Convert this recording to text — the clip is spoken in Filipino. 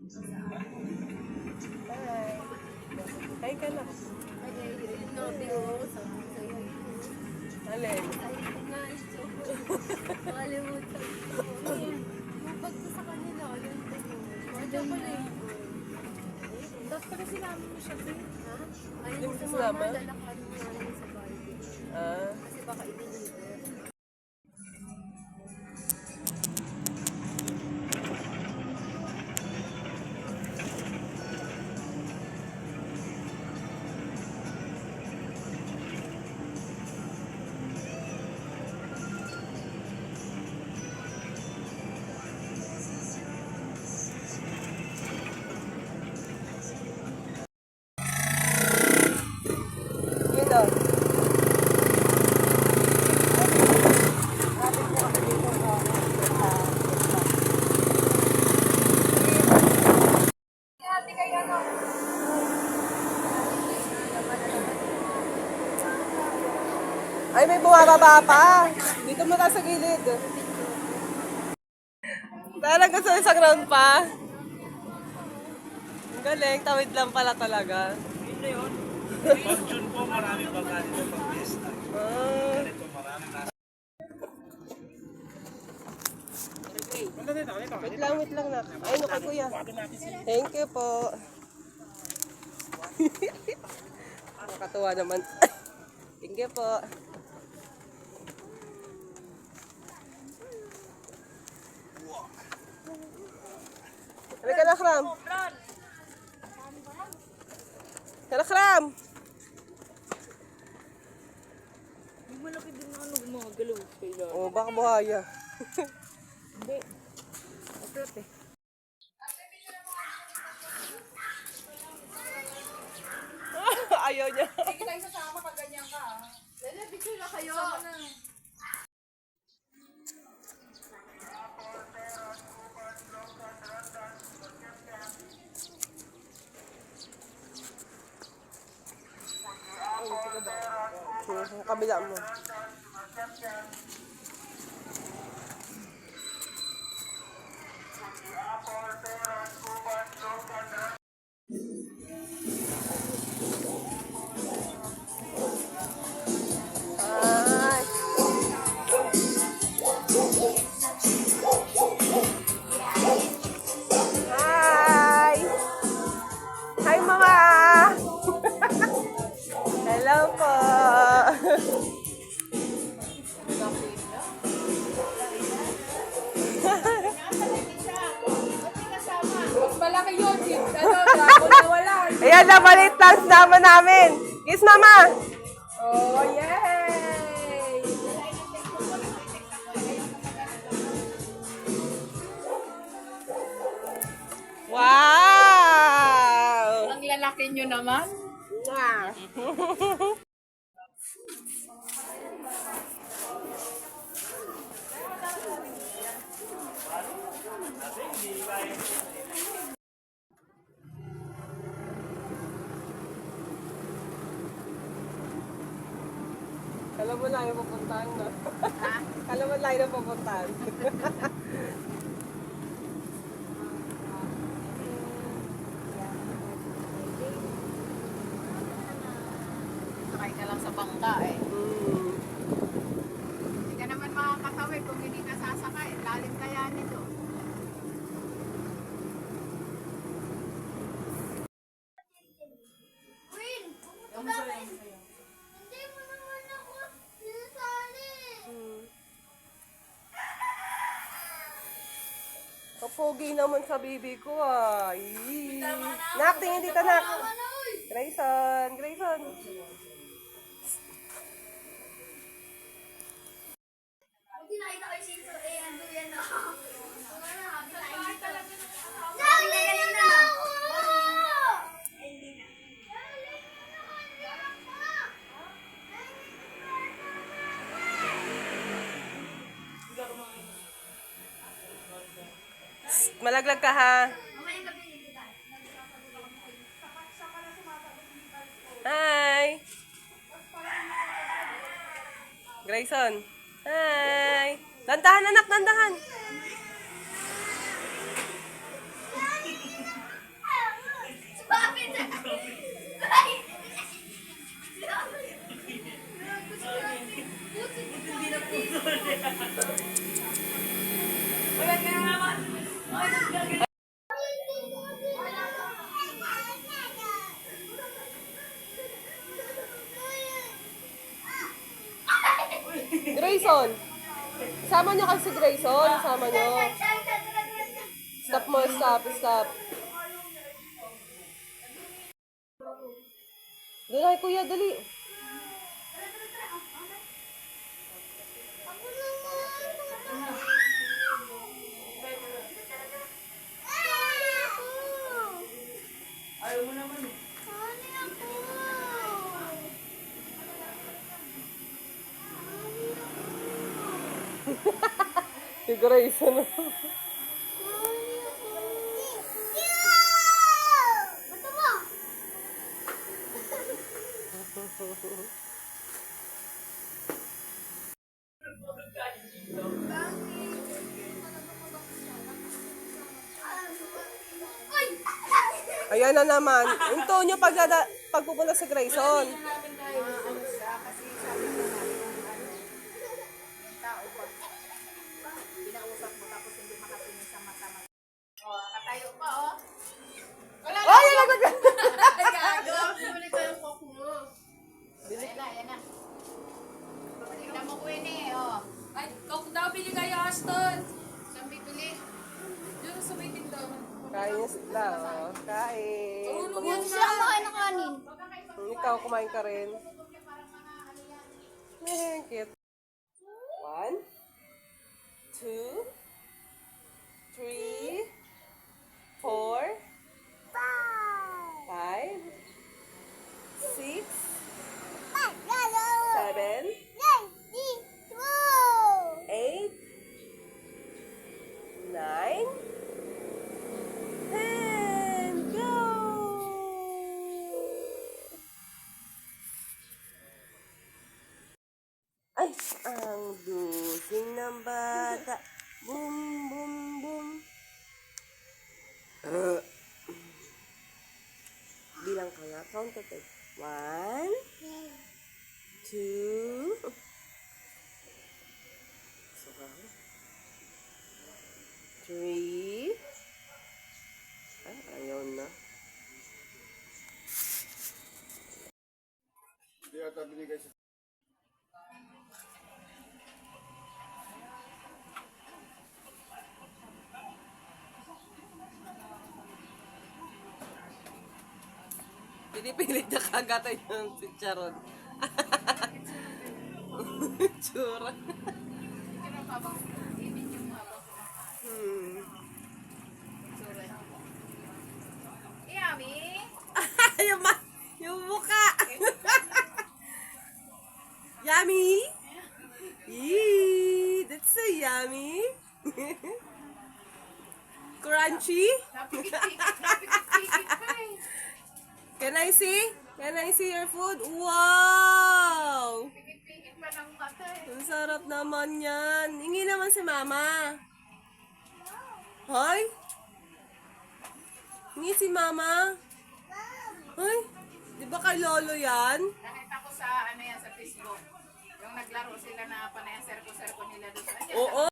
Hi. Hi ka na. Alin? Nakalimutan ko. Yung bag ko sa kanila, yun ko. Diyan pala eh. Dapat pala sinamin mo siya, Bin. Ha? Ayaw mo sa mama, lalakarin mo namin sa Barbie. Kasi baka i-deliver. Yun o. Ay, may bumababa pa. Dito mo na sa gilid. Talaga sa isang round pa. Ang galing, tawid lang pala talaga. Pag June po, marami pa ganito pag fiesta. Ah. Ito, marami na. Wait lang na. Ay, no kay kuya. Thank you po. Nakakatuwa naman. Thank you po. Halika na, Kram. Tara, Kram. Yung malaki din na ano, gumagalaw. Oh, baka buhaya. Hindi. Aplat eh. Ayaw niya. Sige tayo sasama pag ganyan ka. Lala, bityo na kayo. Sama na. Yung kabila mo. Ay. Hi! Hi, mga! Hello po! Mas malaki yun. Ano, dragon na wala. Ayan na, malit dance naman namin. Kiss, mama! Oh, yay! Wow! Ang lalaki nyo naman. Mwah! Alam mo na yung pupuntahan, no? Alam mo na yung pupuntahan. Sakay ka lang sa bangka eh. Mm. Hindi ka naman makakatawid kung hindi ka sasakay. Lalim kaya nito. Hindi mo naman ako sinasali. Kapogi naman sa bibi ko, ay. Nak, tingin dito, nak. Grayson, Grayson. Hindi nakita ko yung sito. Eh, ando yan na. Nalilin na ako! Malaglag ka, ha? Hi! Grayson. Hi! Dandahan, anak, dandahan. Grayson. Sama nyo kasi si Grayson. Sama nyo. Stop mo, stop, stop. Doon na, kuya, dali. Ayaw mo naman eh. Si Grayson. Ayan na naman. Hinto nyo pagpupunta sa Grayson. Tayo pa, oh. Oh, yan lang. Gago! Bumalik ko yung coke mo. Ayan na. Tingnan mo ko yun eh, oh. Ay, coke daw, bili kayo, Ashton. Saan bibili? Doon sa may tindahan. Kain niya sila. Oh. Kain. Tulong yan Gusto lang makain ng kanin. Ikaw, kumain ka rin. Cute. 1, 2, 3, 4, 5, 6, 7, 8, 9, 10. Go! Ay, ang dusing ng bata. Boom, boom, boom. Bilang ka nga. Count to 10. 1, 2, so, 3, ay, ayaw na. Hindi ata binigay sa Pinipilit na kagatan yung chicharon. Tsura. Yummy! Yung mukha. Yummy. Yee, that's so yummy. Crunchy. Napikit-pikit pa eh. Can I see? Can I see your food? Wow! Pikit-pikit pa ng kata eh. Ang sarap naman yan. Hingi naman si mama. Hoy? Hingi si mama. Hoy? Di ba kay lolo yan? Nakita ko sa ano yan sa Facebook. Yung naglaro sila na panayan serko-serko nila doon sa Oo,